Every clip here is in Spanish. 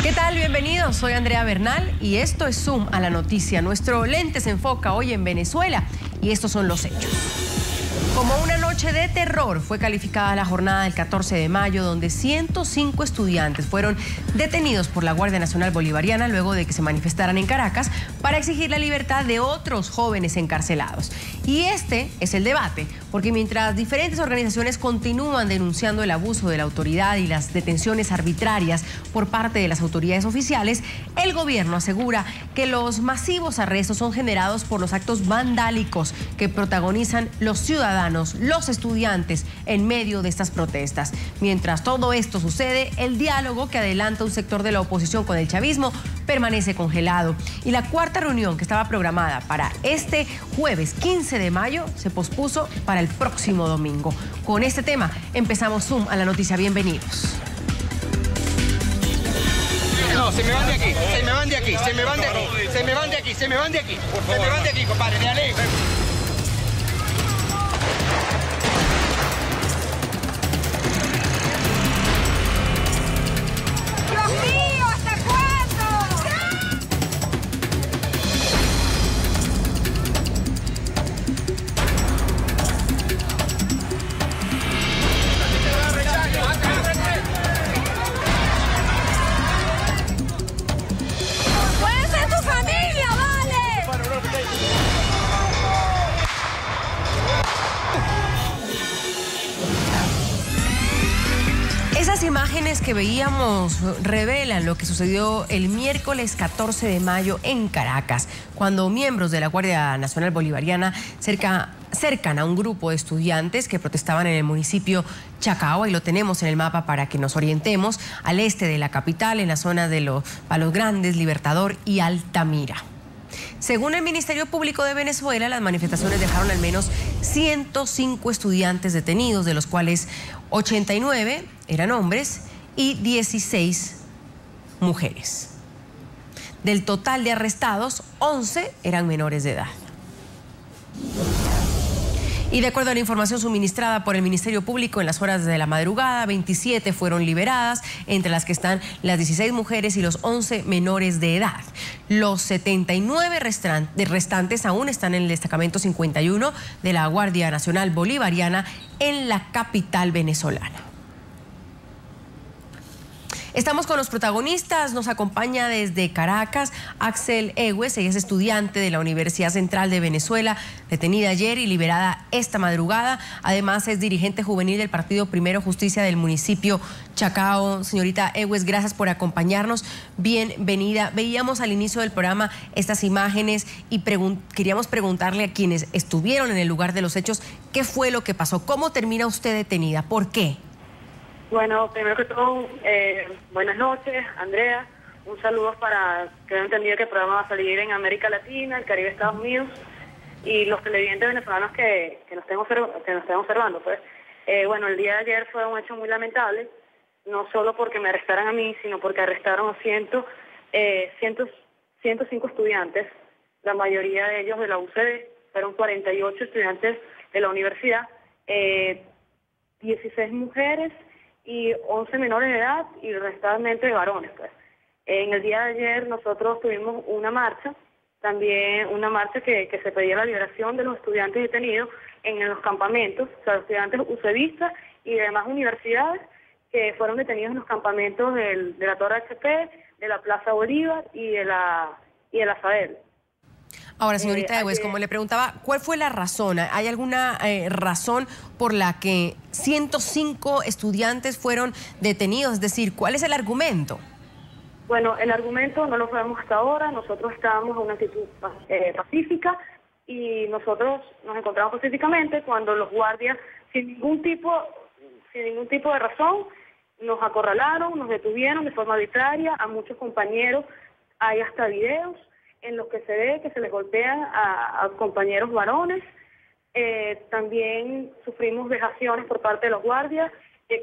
¿Qué tal? Bienvenidos, soy Andrea Bernal y esto es Zoom a la noticia. Nuestro lente se enfoca hoy en Venezuela y estos son los hechos. Como una noche de terror fue calificada la jornada del 14 de mayo, donde 105 estudiantes fueron detenidos por la Guardia Nacional Bolivariana luego de que se manifestaran en Caracas para exigir la libertad de otros jóvenes encarcelados. Y este es el debate, porque mientras diferentes organizaciones continúan denunciando el abuso de la autoridad y las detenciones arbitrarias por parte de las autoridades oficiales, el gobierno asegura que los masivos arrestos son generados por los actos vandálicos que protagonizan los ciudadanos, los estudiantes, en medio de estas protestas. Mientras todo esto sucede, el diálogo que adelanta un sector de la oposición con el chavismo permanece congelado. Y la cuarta reunión que estaba programada para este jueves 15 de mayo se pospuso para el próximo domingo. Con este tema empezamos Zoom a la noticia. Bienvenidos. No, se me van de aquí, se me van de aquí, se me van de aquí, se me van de aquí, se me van de aquí, se me van de aquí, compadre, dale. Esas imágenes que veíamos revelan lo que sucedió el miércoles 14 de mayo en Caracas, cuando miembros de la Guardia Nacional Bolivariana cercan a un grupo de estudiantes que protestaban en el municipio Chacao, y lo tenemos en el mapa para que nos orientemos, al este de la capital, en la zona de los Palos Grandes, Libertador y Altamira. Según el Ministerio Público de Venezuela, las manifestaciones dejaron al menos 105 estudiantes detenidos, de los cuales 89 eran hombres y 16 mujeres. Del total de arrestados, 11 eran menores de edad. Y de acuerdo a la información suministrada por el Ministerio Público, en las horas de la madrugada, 27 fueron liberadas, entre las que están las 16 mujeres y los 11 menores de edad. Los 79 restantes aún están en el destacamento 51 de la Guardia Nacional Bolivariana en la capital venezolana. Estamos con los protagonistas. Nos acompaña desde Caracas Axel Egues. Ella es estudiante de la Universidad Central de Venezuela, detenida ayer y liberada esta madrugada. Además, es dirigente juvenil del Partido Primero Justicia del municipio Chacao. Señorita Egues, gracias por acompañarnos. Bienvenida. Veíamos al inicio del programa estas imágenes y queríamos preguntarle a quienes estuvieron en el lugar de los hechos qué fue lo que pasó. ¿Cómo termina usted detenida? ¿Por qué? Bueno, primero que todo, buenas noches, Andrea. Un saludo para que he entendido que el programa va a salir en América Latina, el Caribe, Estados Unidos, y los televidentes venezolanos que nos estén observando. Pues. Bueno, el día de ayer fue un hecho muy lamentable, no solo porque me arrestaran a mí, sino porque arrestaron a 105 estudiantes, la mayoría de ellos de la UCD, fueron 48 estudiantes de la universidad, 16 mujeres y 11 menores de edad y restantemente varones. Pues. En el día de ayer nosotros tuvimos una marcha, también una marcha que se pedía la liberación de los estudiantes detenidos en los campamentos, o sea, los estudiantes UCBistas y de demás universidades que fueron detenidos en los campamentos de la Torre HP, de la Plaza Bolívar y de la FADEL. Ahora, señorita Egues, como le preguntaba, ¿cuál fue la razón? ¿Hay alguna razón por la que 105 estudiantes fueron detenidos? Es decir, ¿cuál es el argumento? Bueno, el argumento no lo sabemos hasta ahora. Nosotros estábamos en una actitud pacífica y nosotros nos encontramos pacíficamente cuando los guardias, sin ningún tipo de razón, nos acorralaron, nos detuvieron de forma arbitraria. A muchos compañeros hay hasta videos en los que se ve que se les golpean a compañeros varones. También sufrimos vejaciones por parte de los guardias,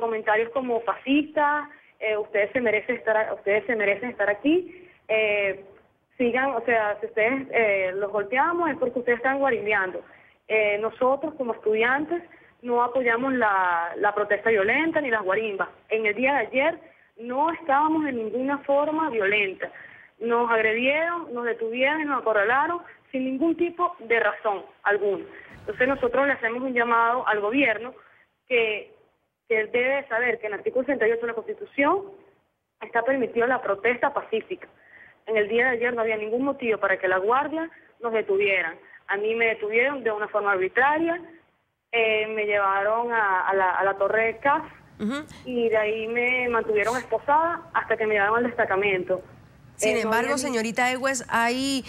comentarios como fascistas, ustedes se merecen estar aquí, sigan, o sea, si ustedes los golpeamos es porque ustedes están guarimbeando. Nosotros como estudiantes no apoyamos la protesta violenta ni las guarimbas. En el día de ayer no estábamos en ninguna forma violenta. Nos agredieron, nos detuvieron y nos acorralaron sin ningún tipo de razón alguna. Entonces nosotros le hacemos un llamado al gobierno que debe saber que en el artículo 68 de la Constitución está permitida la protesta pacífica. En el día de ayer no había ningún motivo para que la guardia nos detuvieran. A mí me detuvieron de una forma arbitraria, me llevaron a la torre de CAF y de ahí me mantuvieron esposada hasta que me llevaron al destacamento. Sin embargo, señorita Egues, hay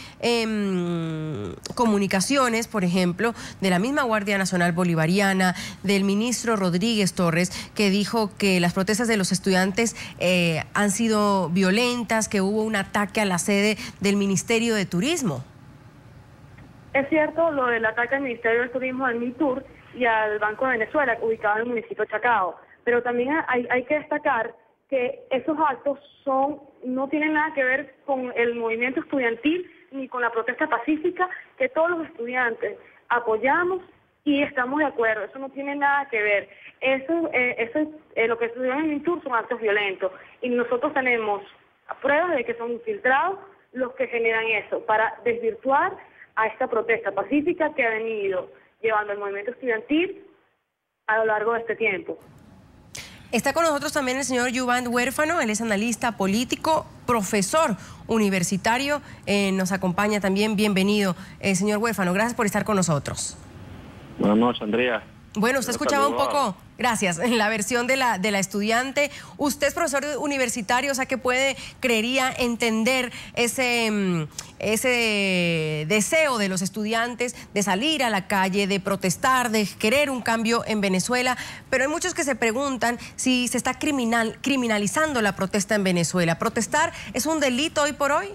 comunicaciones, por ejemplo, de la misma Guardia Nacional Bolivariana, del ministro Rodríguez Torres, que dijo que las protestas de los estudiantes han sido violentas, que hubo un ataque a la sede del Ministerio de Turismo. Es cierto lo del ataque al Ministerio de Turismo, al MINTUR y al Banco de Venezuela, ubicado en el municipio de Chacao, pero también hay que destacar que esos actos no tienen nada que ver con el movimiento estudiantil ni con la protesta pacífica que todos los estudiantes apoyamos y estamos de acuerdo. Eso no tiene nada que ver. Lo que sucedió en el MINTUR son actos violentos y nosotros tenemos pruebas de que son infiltrados los que generan eso para desvirtuar a esta protesta pacífica que ha venido llevando el movimiento estudiantil a lo largo de este tiempo. Está con nosotros también el señor Yuvan Huérfano, él es analista político, profesor universitario, nos acompaña también, bienvenido. Señor Huérfano, gracias por estar con nosotros. Buenas noches, Andrea. Bueno, usted escuchaba un poco, gracias, en la versión de la estudiante. Usted es profesor universitario, o sea que creería entender ese deseo de los estudiantes de salir a la calle, de protestar, de querer un cambio en Venezuela. Pero hay muchos que se preguntan si se está criminalizando la protesta en Venezuela. ¿Protestar es un delito hoy por hoy?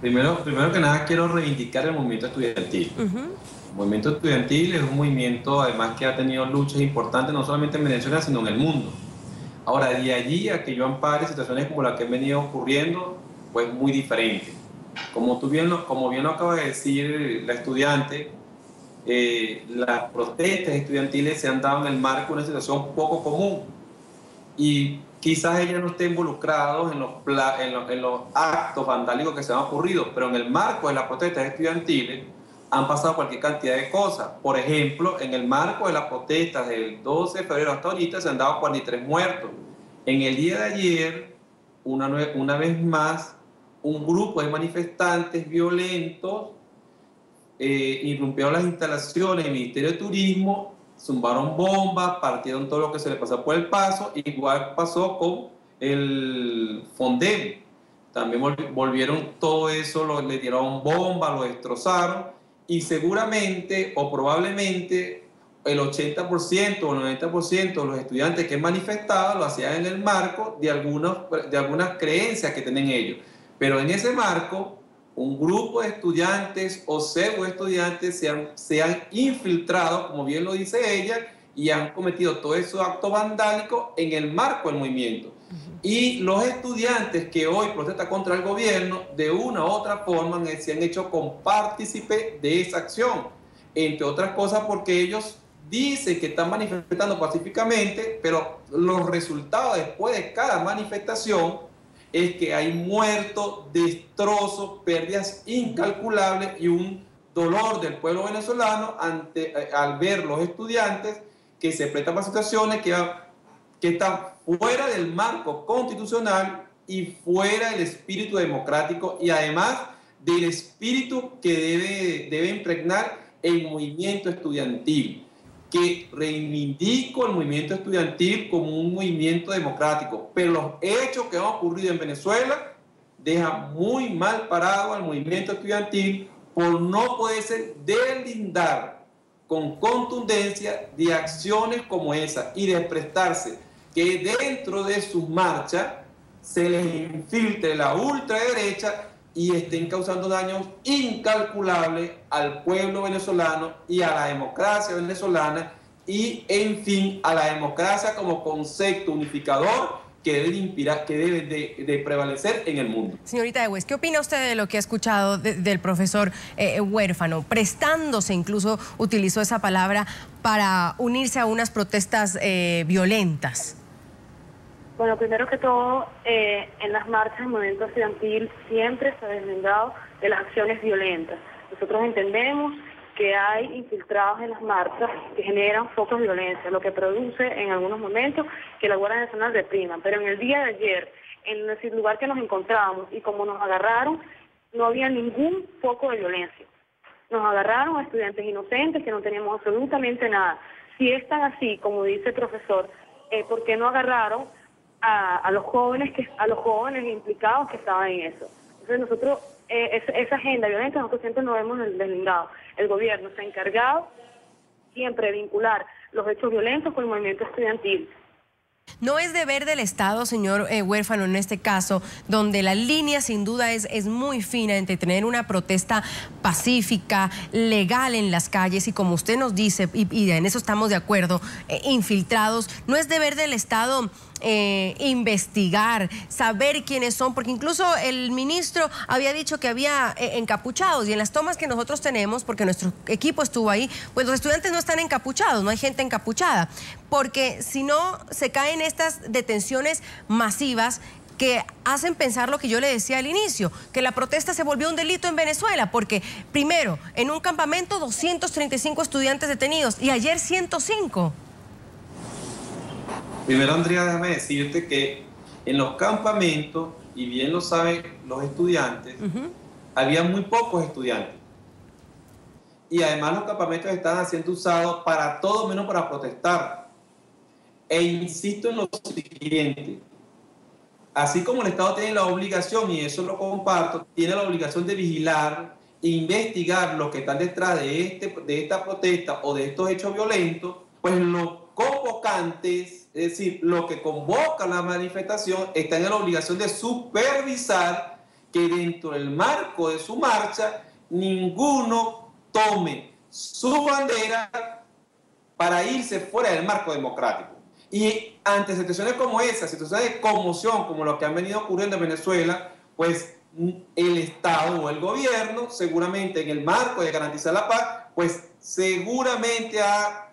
Primero que nada quiero reivindicar el movimiento estudiantil. El movimiento estudiantil es un movimiento además que ha tenido luchas importantes no solamente en Venezuela sino en el mundo. Ahora, de allí a que yo ampare situaciones como la que han venido ocurriendo, pues muy diferente. Como bien lo acaba de decir la estudiante, las protestas estudiantiles se han dado en el marco de una situación poco común y quizás ella no esté involucrada en los actos vandálicos que se han ocurrido, pero en el marco de las protestas estudiantiles han pasado cualquier cantidad de cosas. Por ejemplo, en el marco de las protestas del 12 de febrero hasta ahorita se han dado 43 muertos. En el día de ayer, una vez más, un grupo de manifestantes violentos irrumpieron las instalaciones del Ministerio de Turismo, zumbaron bombas, partieron todo lo que se le pasó por el paso. Igual pasó con el Fondem. También volvieron todo eso, le tiraron bombas, lo destrozaron. Y seguramente o probablemente el 80% o el 90% de los estudiantes que manifestaban lo hacían en el marco de algunas creencias que tienen ellos. Pero en ese marco, un grupo de estudiantes o pseudo estudiantes se han infiltrado, como bien lo dice ella, y han cometido todos esos actos vandálicos en el marco del movimiento. Y los estudiantes que hoy protestan contra el gobierno, de una u otra forma, se han hecho compartícipes de esa acción. Entre otras cosas porque ellos dicen que están manifestando pacíficamente, pero los resultados después de cada manifestación es que hay muertos, destrozos, pérdidas incalculables y un dolor del pueblo venezolano al ver los estudiantes que se prestan para situaciones que están fuera del marco constitucional y fuera del espíritu democrático y además del espíritu que debe impregnar el movimiento estudiantil, que reivindico el movimiento estudiantil como un movimiento democrático, pero los hechos que han ocurrido en Venezuela dejan muy mal parado al movimiento estudiantil por no poderse deslindar con contundencia de acciones como esa y de prestarse que dentro de sus marchas se les infiltre la ultraderecha y estén causando daños incalculables al pueblo venezolano y a la democracia venezolana y, en fin, a la democracia como concepto unificador que debe de prevalecer en el mundo. Señorita Egues, ¿qué opina usted de lo que ha escuchado del profesor Huérfano? Prestándose, incluso utilizó esa palabra, para unirse a unas protestas violentas. Bueno, primero que todo, en las marchas del movimiento estudiantil siempre se ha deslindado de las acciones violentas. Nosotros entendemos que hay infiltrados en las marchas que generan focos de violencia, lo que produce en algunos momentos que la Guardia Nacional reprima. Pero en el día de ayer, en el lugar que nos encontrábamos y como nos agarraron, no había ningún foco de violencia. Nos agarraron a estudiantes inocentes que no teníamos absolutamente nada. Si es tan así, como dice el profesor, ¿por qué no agarraron a los jóvenes implicados que estaban en eso? Entonces nosotros, esa agenda violenta, nosotros siempre nos hemos deslindado. El gobierno se ha encargado siempre de vincular los hechos violentos con el movimiento estudiantil. No es deber del Estado, señor Huérfano, en este caso, donde la línea sin duda es muy fina entre tener una protesta pacífica, legal en las calles y, como usted nos dice, y en eso estamos de acuerdo, infiltrados. No es deber del Estado investigar, saber quiénes son, porque incluso el ministro había dicho que había encapuchados, y en las tomas que nosotros tenemos, porque nuestro equipo estuvo ahí, pues los estudiantes no están encapuchados, no hay gente encapuchada, porque si no se caen estas detenciones masivas que hacen pensar lo que yo le decía al inicio, que la protesta se volvió un delito en Venezuela, porque primero, en un campamento 235 estudiantes detenidos y ayer 105. Primero, Andrea, déjame decirte que en los campamentos, y bien lo saben los estudiantes, había muy pocos estudiantes. Y además los campamentos estaban siendo usados para todo menos para protestar. E insisto en lo siguiente, así como el Estado tiene la obligación, y eso lo comparto, tiene la obligación de vigilar e investigar los que están detrás de esta protesta o de estos hechos violentos, pues los convocantes, es decir, los que convocan la manifestación, están en la obligación de supervisar que dentro del marco de su marcha ninguno tome su bandera para irse fuera del marco democrático. Y ante situaciones como esa, situaciones de conmoción como lo que han venido ocurriendo en Venezuela, pues el Estado o el gobierno, seguramente en el marco de garantizar la paz, pues seguramente ha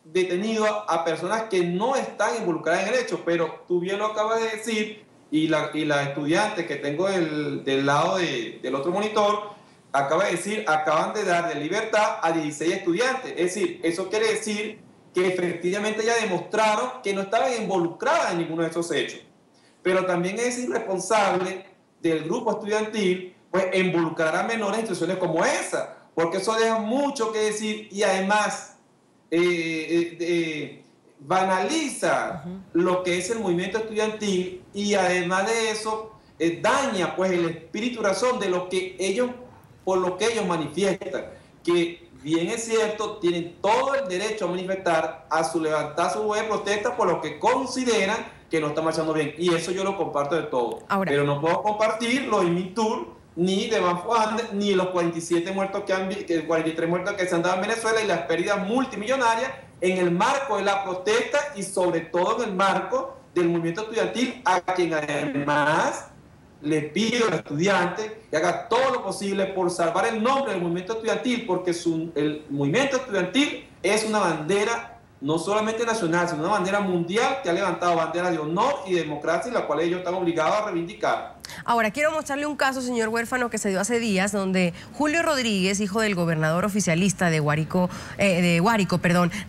detenido a personas que no están involucradas en el hecho. Pero tú bien lo acabas de decir, y la estudiante que tengo del lado del otro monitor acaba de decir, acaban de dar de libertad a 16 estudiantes. Es decir, eso quiere decir que efectivamente ya demostraron que no estaban involucradas en ninguno de esos hechos. Pero también es irresponsable del grupo estudiantil pues involucrar a menores en situaciones como esa, porque eso deja mucho que decir, y además banaliza lo que es el movimiento estudiantil, y además de eso daña pues el espíritu razón de lo que ellos, por lo que ellos manifiestan, que bien es cierto, tienen todo el derecho a manifestar, levantar su voz de protesta por lo que consideran que no está marchando bien, y eso yo lo comparto de todo. Ahora, pero no puedo compartir los Imitur, ni de Banfuande, ni los 47 muertos 43 muertos que se han dado en Venezuela, y las pérdidas multimillonarias en el marco de la protesta, y sobre todo en el marco del movimiento estudiantil, a quien además le pido al estudiante que haga todo lo posible por salvar el nombre del movimiento estudiantil, porque el movimiento estudiantil es una bandera no solamente nacional, sino una bandera mundial que ha levantado banderas de honor y democracia, la cual ellos están obligados a reivindicar. Ahora, quiero mostrarle un caso, señor Huérfano, que se dio hace días, donde Julio Rodríguez, hijo del gobernador oficialista de Guárico,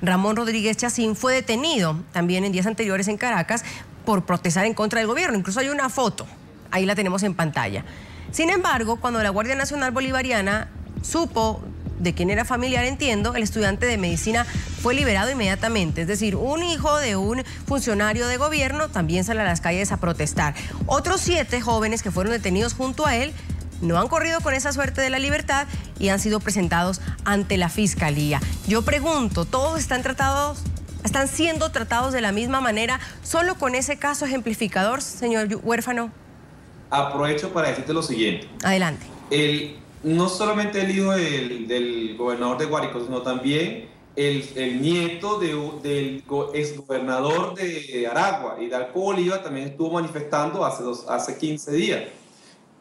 Ramón Rodríguez Chacín, fue detenido también en días anteriores en Caracas por protestar en contra del gobierno. Incluso hay una foto, ahí la tenemos en pantalla. Sin embargo, cuando la Guardia Nacional Bolivariana supo de quién era familiar, entiendo, el estudiante de medicina fue liberado inmediatamente. Es decir, un hijo de un funcionario de gobierno también sale a las calles a protestar. Otros 7 jóvenes que fueron detenidos junto a él no han corrido con esa suerte de la libertad y han sido presentados ante la Fiscalía. Yo pregunto, ¿todos están siendo tratados de la misma manera, solo con ese caso ejemplificador, señor Huérfano? Aprovecho para decirte lo siguiente. Adelante. No solamente el hijo del gobernador de Guárico, sino también el nieto del exgobernador de Aragua, Hidalgo Bolívar, también estuvo manifestando hace 15 días.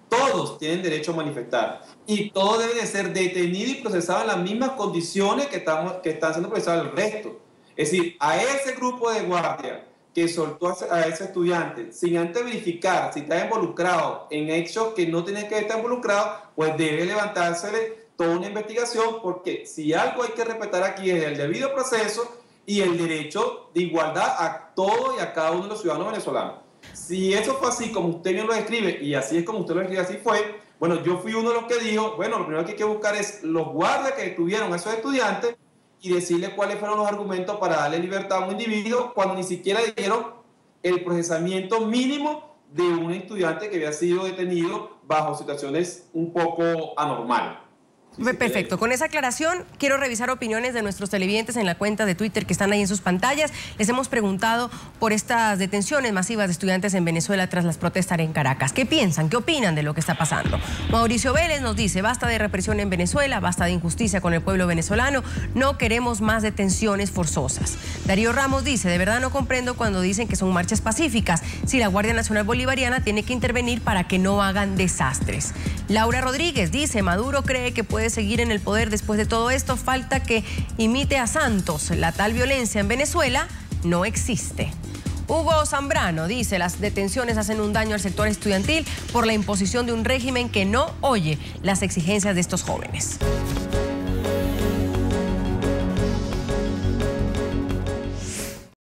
Todos tienen derecho a manifestar, y todos deben de ser detenidos y procesados en las mismas condiciones que están siendo procesados el resto. Es decir, a ese grupo de guardia que soltó a ese estudiante sin antes verificar si está involucrado en hechos que no tiene que estar involucrado, pues debe levantársele toda una investigación, porque si algo hay que respetar aquí es el debido proceso y el derecho de igualdad a todo y a cada uno de los ciudadanos venezolanos. Si eso fue así como usted bien lo describe, y así es como usted lo describe, así fue, bueno, yo fui uno de los que dijo, bueno, lo primero que hay que buscar es los guardias que detuvieron a esos estudiantes y decirles cuáles fueron los argumentos para darle libertad a un individuo cuando ni siquiera dieron el procesamiento mínimo de un estudiante que había sido detenido bajo situaciones un poco anormales. Perfecto, con esa aclaración quiero revisar opiniones de nuestros televidentes en la cuenta de Twitter que están ahí en sus pantallas. Les hemos preguntado por estas detenciones masivas de estudiantes en Venezuela tras las protestas en Caracas. ¿Qué piensan? ¿Qué opinan de lo que está pasando? Mauricio Vélez nos dice, basta de represión en Venezuela, basta de injusticia con el pueblo venezolano, no queremos más detenciones forzosas. Darío Ramos dice, de verdad no comprendo cuando dicen que son marchas pacíficas, si la Guardia Nacional Bolivariana tiene que intervenir para que no hagan desastres. Laura Rodríguez dice, Maduro cree que puede seguir en el poder después de todo esto, falta que imite a Santos. La tal violencia en Venezuela no existe. Hugo Zambrano dice, las detenciones hacen un daño al sector estudiantil por la imposición de un régimen que no oye las exigencias de estos jóvenes.